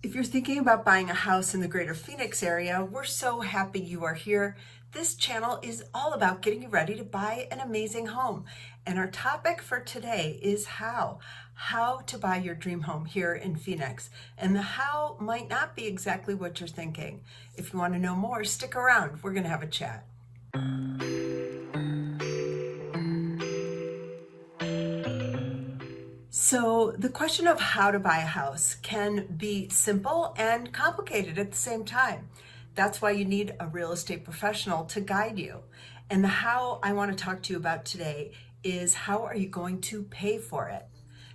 If you're thinking about buying a house in the greater Phoenix area, we're so happy you are here. This channel is all about getting you ready to buy an amazing home. And our topic for today is how to buy your dream home here in Phoenix. And the how might not be exactly what you're thinking. If you want to know more, stick around. We're going to have a chat. So the question of how to buy a house can be simple and complicated at the same time. That's why you need a real estate professional to guide you. And the how I want to talk to you about today is how are you going to pay for it?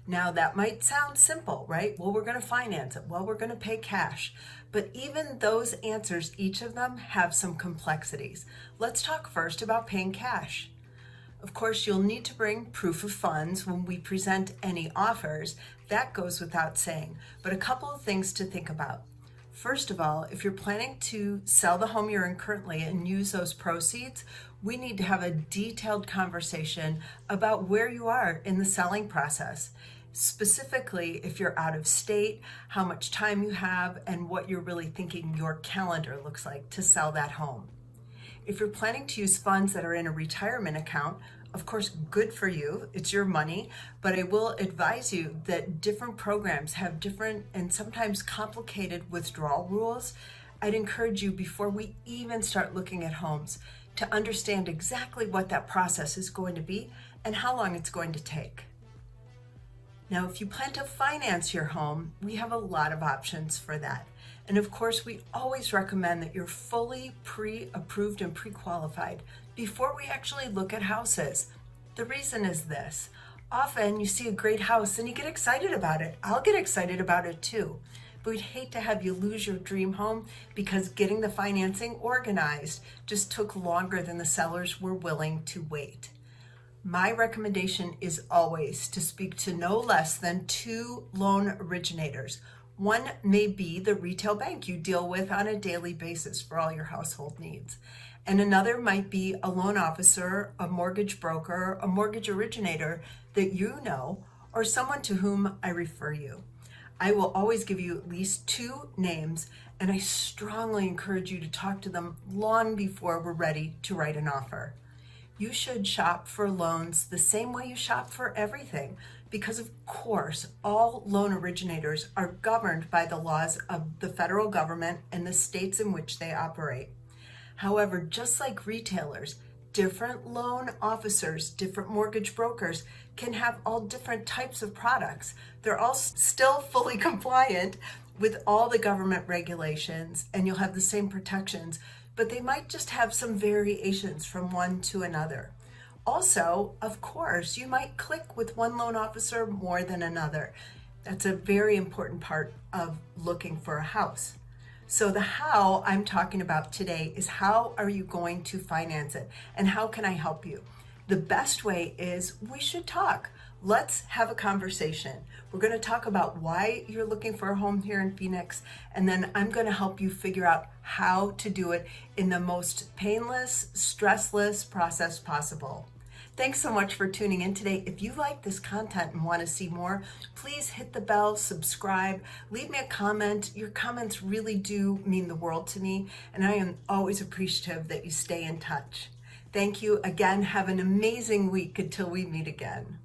Now that might sound simple, right? Well, we're going to finance it. Well, we're going to pay cash. But even those answers, each of them have some complexities. Let's talk first about paying cash. Of course, you'll need to bring proof of funds when we present any offers. That goes without saying, but a couple of things to think about. First of all, if you're planning to sell the home you're in currently and use those proceeds, we need to have a detailed conversation about where you are in the selling process. Specifically, if you're out of state, how much time you have, and what you're really thinking your calendar looks like to sell that home. If you're planning to use funds that are in a retirement account, of course, good for you, it's your money, but I will advise you that different programs have different and sometimes complicated withdrawal rules. I'd encourage you, before we even start looking at homes, to understand exactly what that process is going to be and how long it's going to take. Now, if you plan to finance your home, we have a lot of options for that. And of course, we always recommend that you're fully pre-approved and pre-qualified before we actually look at houses. The reason is this. Often you see a great house and you get excited about it. I'll get excited about it too. But we'd hate to have you lose your dream home because getting the financing organized just took longer than the sellers were willing to wait. My recommendation is always to speak to no less than 2 loan originators. One may be the retail bank you deal with on a daily basis for all your household needs. And another might be a loan officer, a mortgage broker, a mortgage originator that you know, or someone to whom I refer you. I will always give you at least 2 names, and I strongly encourage you to talk to them long before we're ready to write an offer. You should shop for loans the same way you shop for everything, because of course, all loan originators are governed by the laws of the federal government and the states in which they operate. However, just like retailers, different loan officers, different mortgage brokers can have all different types of products. They're all still fully compliant with all the government regulations, and you'll have the same protections, but they might just have some variations from one to another. Also, of course, you might click with one loan officer more than another. That's a very important part of looking for a house. So the how I'm talking about today is how are you going to finance it and how can I help you? The best way is we should talk. Let's have a conversation. We're going to talk about why you're looking for a home here in Phoenix, and then I'm going to help you figure out how to do it in the most painless, stressless process possible. Thanks so much for tuning in today. If you like this content and want to see more, please hit the bell, subscribe, leave me a comment. Your comments really do mean the world to me, and I am always appreciative that you stay in touch. Thank you again. Have an amazing week until we meet again.